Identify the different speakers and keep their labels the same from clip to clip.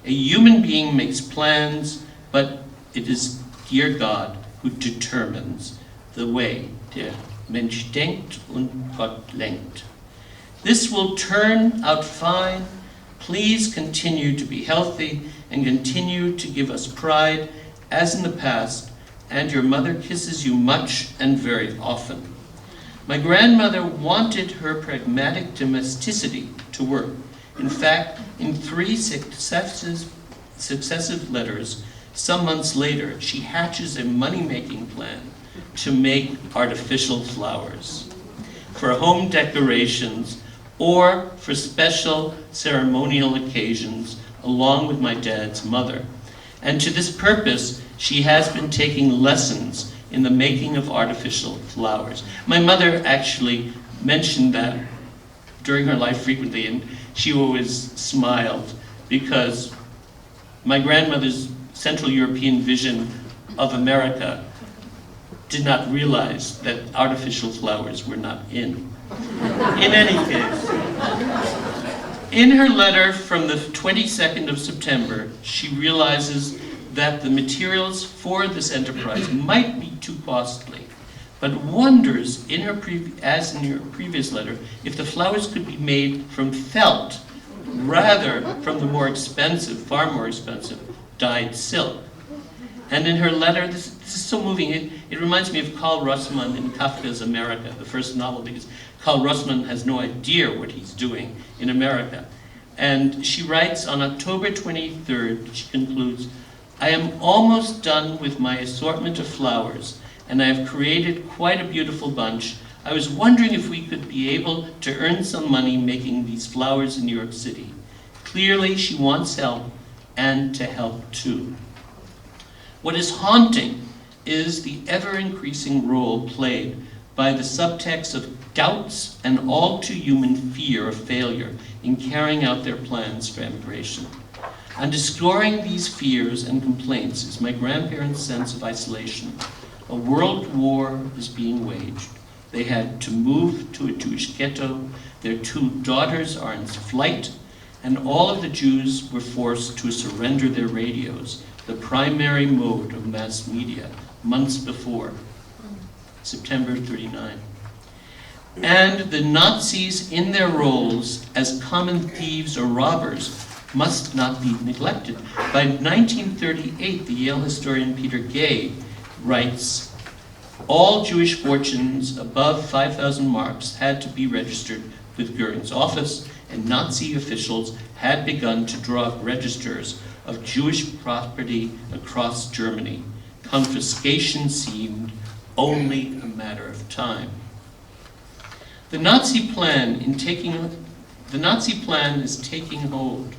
Speaker 1: A human being makes plans, but it is dear God who determines the way. Der Mensch denkt und Gott lenkt. This will turn out fine. Please continue to be healthy and continue to give us pride as in the past, and your mother kisses you much and very often. My grandmother wanted her pragmatic domesticity to work. In fact, in 3 successive letters, some months later, she hatches a money-making plan to make artificial flowers for home decorations or for special ceremonial occasions, along with my dad's mother. And to this purpose, she has been taking lessons in the making of artificial flowers. My mother actually mentioned that during her life frequently, and she always smiled because my grandmother's Central European vision of America did not realize that artificial flowers were not in. In any case, in her letter from the 22nd of September, she realizes that the materials for this enterprise might be too costly, but wonders, as in her previous letter, if the flowers could be made from felt rather from the more expensive, far more expensive, dyed silk. And in her letter, this is so moving, it reminds me of Karl Russmann in Kafka's America, the first novel, because Karl Russmann has no idea what he's doing in America. And she writes on October 23rd, she concludes, I am almost done with my assortment of flowers, and I have created quite a beautiful bunch. I was wondering if we could be able to earn some money making these flowers in New York City. Clearly, she wants help, and to help too. What is haunting is the ever-increasing role played by the subtext of doubts and all too human fear of failure in carrying out their plans for emigration. Underscoring these fears and complaints is my grandparents' sense of isolation. A world war is being waged. They had to move to a Jewish ghetto. Their 2 daughters are in flight, and all of the Jews were forced to surrender their radios, the primary mode of mass media, months before, September 39. And the Nazis in their roles as common thieves or robbers must not be neglected. By 1938, the Yale historian Peter Gay writes, all Jewish fortunes above 5,000 marks had to be registered with Goering's office, and Nazi officials had begun to draw up registers of Jewish property across Germany. Confiscation seemed only a matter of time. The Nazi plan is taking hold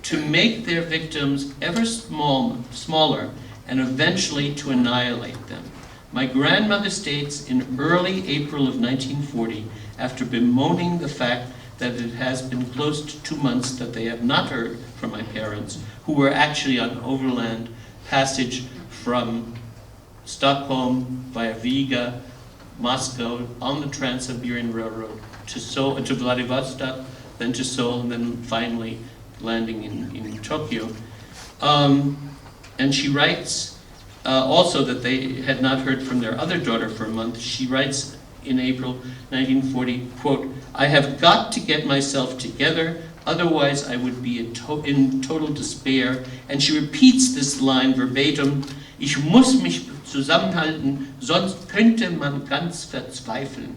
Speaker 1: to make their victims ever smaller and eventually to annihilate them. My grandmother states in early April of 1940, after bemoaning the fact that it has been close to 2 months that they have not heard from my parents, who were actually on overland passage from Stockholm via Riga, Moscow, on the Trans-Siberian Railroad to Vladivostok, then to Seoul, and then finally landing in Tokyo. And she writes also that they had not heard from their other daughter for a month. She writes in April 1940, quote, I have got to get myself together, otherwise I would be in total despair. And she repeats this line verbatim, Ich muss mich zusammenhalten, sonst könnte man ganz verzweifeln,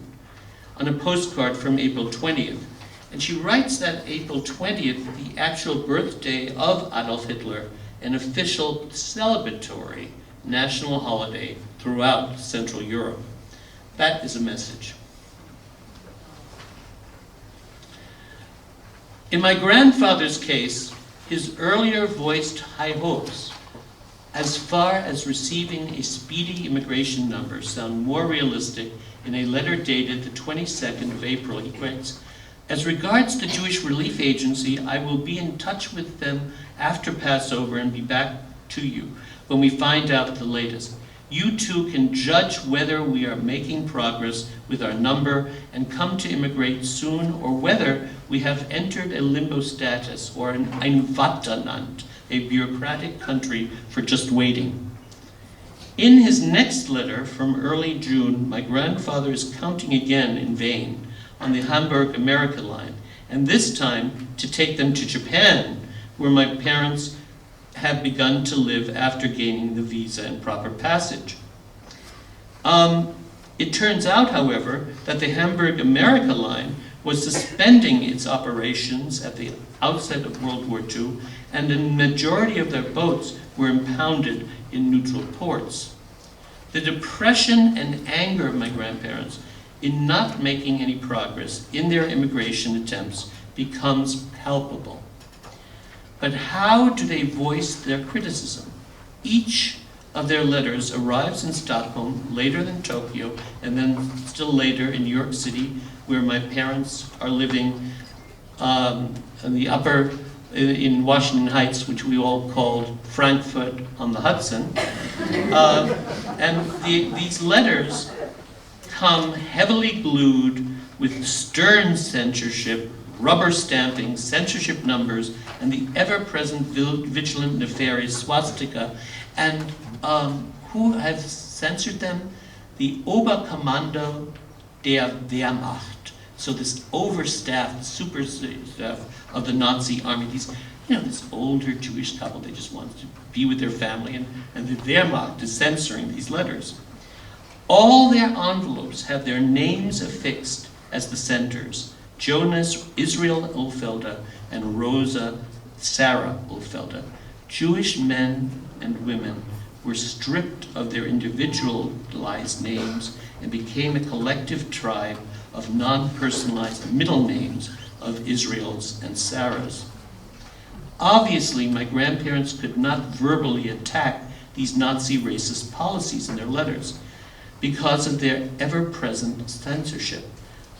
Speaker 1: on a postcard from April 20th. And she writes that April 20th, the actual birthday of Adolf Hitler, an official celebratory national holiday throughout Central Europe. That is a message. In my grandfather's case, his earlier voiced high hopes as far as receiving a speedy immigration number sound more realistic in a letter dated the 22nd of April. He writes, as regards the Jewish Relief Agency, I will be in touch with them after Passover and be back to you when we find out the latest. You too can judge whether we are making progress with our number and come to immigrate soon, or whether we have entered a limbo status or ein Vaterland, a bureaucratic country for just waiting. In his next letter from early June, my grandfather is counting again in vain on the Hamburg-America line, and this time to take them to Japan, where my parents have begun to live after gaining the visa and proper passage. It turns out, however, that the Hamburg-America line was suspending its operations at the outset of World War II, and the majority of their boats were impounded in neutral ports. The depression and anger of my grandparents in not making any progress in their immigration attempts becomes palpable. But how do they voice their criticism? Each of their letters arrives in Stockholm later than Tokyo, and then still later in New York City, where my parents are living in the in Washington Heights, which we all called Frankfurt on the Hudson. And these letters come heavily glued with stern censorship, rubber stamping, censorship numbers, and the ever-present vigilant, nefarious swastika. And who has censored them? The Oberkommando der Wehrmacht. So this overstaffed, super staff of the Nazi army, this older Jewish couple, they just want to be with their family, and the Wehrmacht is censoring these letters. All their envelopes have their names affixed as the senders: Jonas Israel Ulfelder and Rosa Sarah Ulfelder. Jewish men and women were stripped of their individualized names and became a collective tribe of non-personalized middle names of Israel's and Sarah's. Obviously, my grandparents could not verbally attack these Nazi racist policies in their letters because of their ever-present censorship.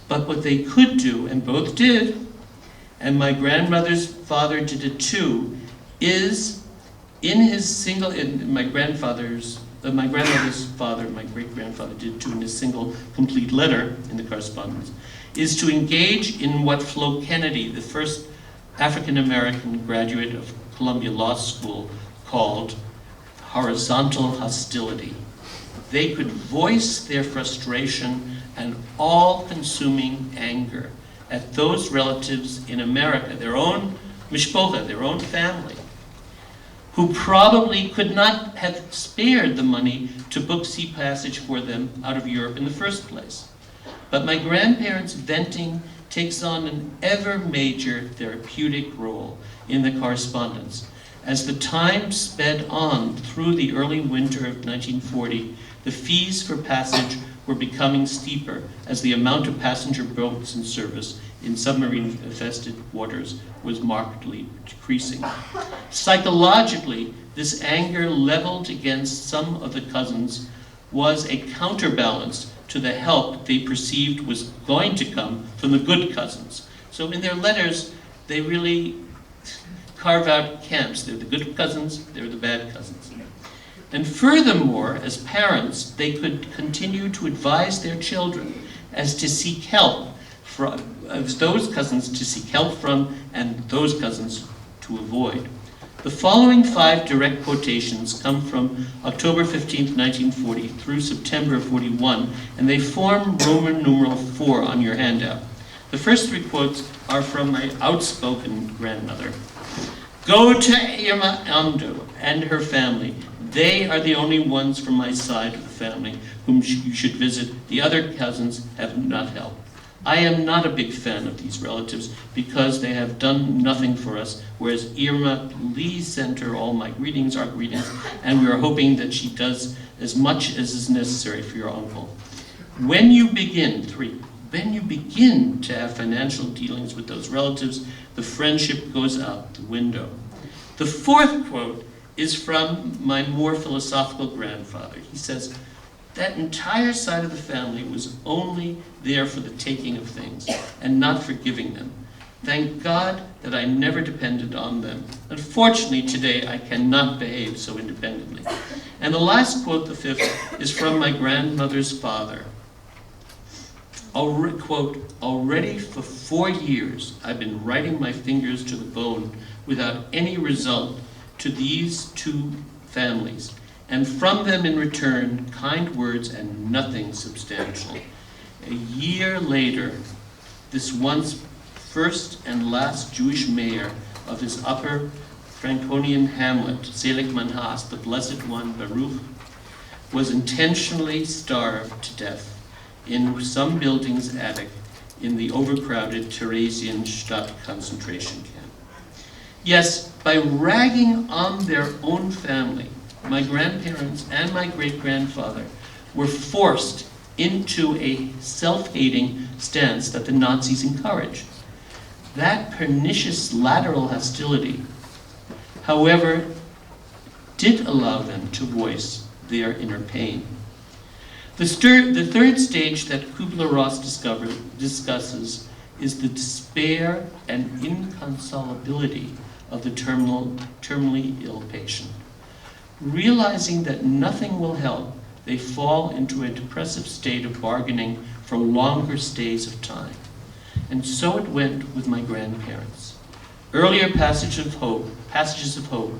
Speaker 1: But what they could do, and both did, and my grandmother's father did it too, is my grandmother's father, my great-grandfather did too in his single complete letter in the correspondence, is to engage in what Flo Kennedy, the first African-American graduate of Columbia Law School, called horizontal hostility. They could voice their frustration and all-consuming anger at those relatives in America, their own mishpocha, their own family, who probably could not have spared the money to book sea passage for them out of Europe in the first place. But my grandparents' venting takes on an ever major therapeutic role in the correspondence. As the time sped on through the early winter of 1940, the fees for passage were becoming steeper as the amount of passenger boats in service in submarine-infested waters was markedly decreasing. Psychologically, this anger leveled against some of the cousins was a counterbalance to the help they perceived was going to come from the good cousins. So in their letters, they really carve out camps. They're the good cousins, they're the bad cousins. And furthermore, as parents, they could continue to advise their children as to seek help from, as those cousins to seek help from, and those cousins to avoid. The following 5 direct quotations come from October 15th, 1940 through September 41, and they form Roman numeral 4 on your handout. The first 3 quotes are from my outspoken grandmother. Go to Irma Amdo and her family. They are the only ones from my side of the family whom you should visit. The other cousins have not helped. I am not a big fan of these relatives because they have done nothing for us, whereas Irma, please send her all my greetings, our greetings, and we are hoping that she does as much as is necessary for your uncle. When you begin to have financial dealings with those relatives, the friendship goes out the window. The 4th quote is from my more philosophical grandfather. He says, that entire side of the family was only there for the taking of things and not for giving them. Thank God that I never depended on them. Unfortunately, today I cannot behave so independently. And the last quote, the fifth, is from my grandmother's father. Quote, already for 4 years I've been writing my fingers to the bone without any result to these two families, and from them in return kind words and nothing substantial. A year later, this once first and last Jewish mayor of his upper Franconian hamlet, Selig Manhas, the Blessed One, Baruch, was intentionally starved to death in some building's attic in the overcrowded Theresienstadt concentration camp. Yes, by ragging on their own family, my grandparents and my great-grandfather were forced into a self-hating stance that the Nazis encouraged. That pernicious lateral hostility, however, did allow them to voice their inner pain. The third stage that Kubler-Ross discusses is the despair and inconsolability of the terminally ill patient. Realizing that nothing will help, they fall into a depressive state of bargaining for longer stays of time. And so it went with my grandparents. Earlier passages of hope,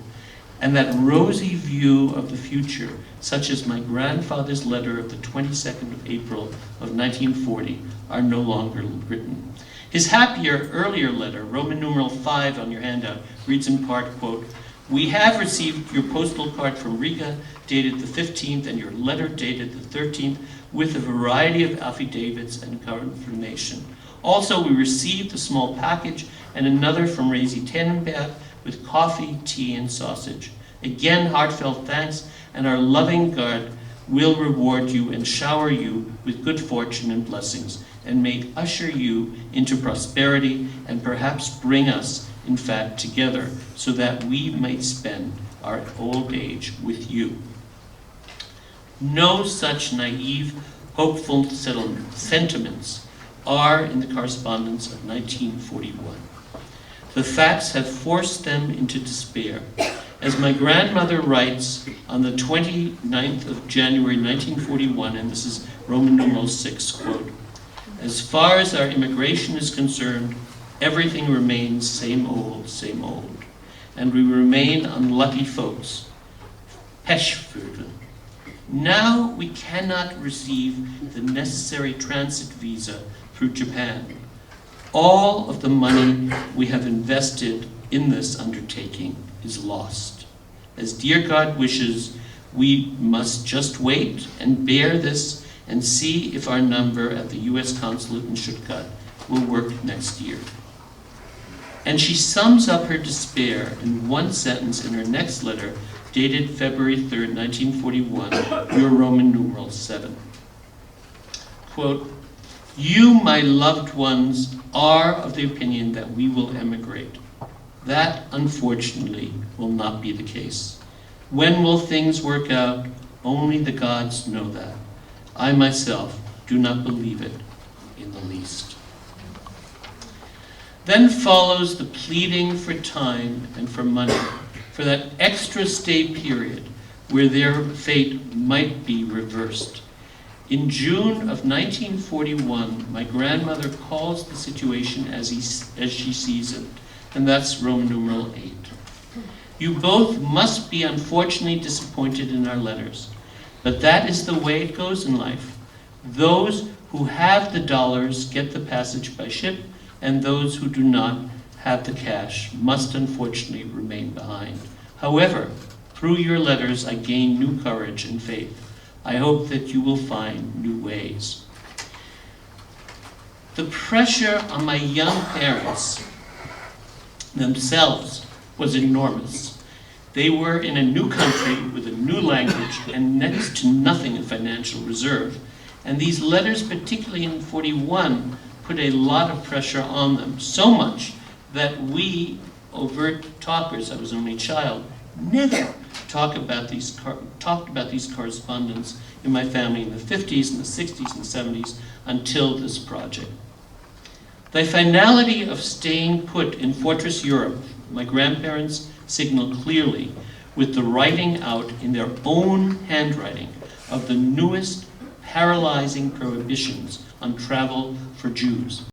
Speaker 1: and that rosy view of the future, such as my grandfather's letter of the 22nd of April of 1940, are no longer written. His happier, earlier letter, Roman numeral 5 on your handout, reads in part, quote, we have received your postal card from Riga, dated the 15th, and your letter dated the 13th, with a variety of affidavits and confirmation. Also, we received a small package and another from Resi Tannenberg with coffee, tea, and sausage. Again, heartfelt thanks, and our loving God will reward you and shower you with good fortune and blessings, and may usher you into prosperity and perhaps bring us, in fact, together so that we may spend our old age with you. No such naive, hopeful sentiments are in the correspondence of 1941. The facts have forced them into despair. As my grandmother writes on the 29th of January 1941, and this is Roman numeral 6, quote, as far as our immigration is concerned, everything remains same old, and we remain unlucky folks. Pechvögel. Now we cannot receive the necessary transit visa through Japan. All of the money we have invested in this undertaking is lost. As dear God wishes, we must just wait and bear this and see if our number at the U.S. consulate in Stuttgart will work next year. And she sums up her despair in one sentence in her next letter, dated February 3rd, 1941, your Roman numeral 7. Quote, you, my loved ones, are of the opinion that we will emigrate. That, unfortunately, will not be the case. When will things work out? Only the gods know that. I myself do not believe it in the least. Then follows the pleading for time and for money, for that extra stay period where their fate might be reversed. In June of 1941, my grandmother calls the situation as she sees it, and that's Roman numeral 8. You both must be unfortunately disappointed in our letters, but that is the way it goes in life. Those who have the dollars get the passage by ship, and those who do not have the cash must unfortunately remain behind. However, through your letters I gain new courage and faith. I hope that you will find new ways. The pressure on my young parents themselves was enormous. They were in a new country with a new language and next to nothing in financial reserve. And these letters, particularly in 41, put a lot of pressure on them. So much that we, overt talkers, I was only a child, never talked about these correspondence in my family in the 50s and the 60s and 70s until this project. The finality of staying put in Fortress Europe, my grandparents signaled clearly with the writing out in their own handwriting of the newest paralyzing prohibitions on travel for Jews.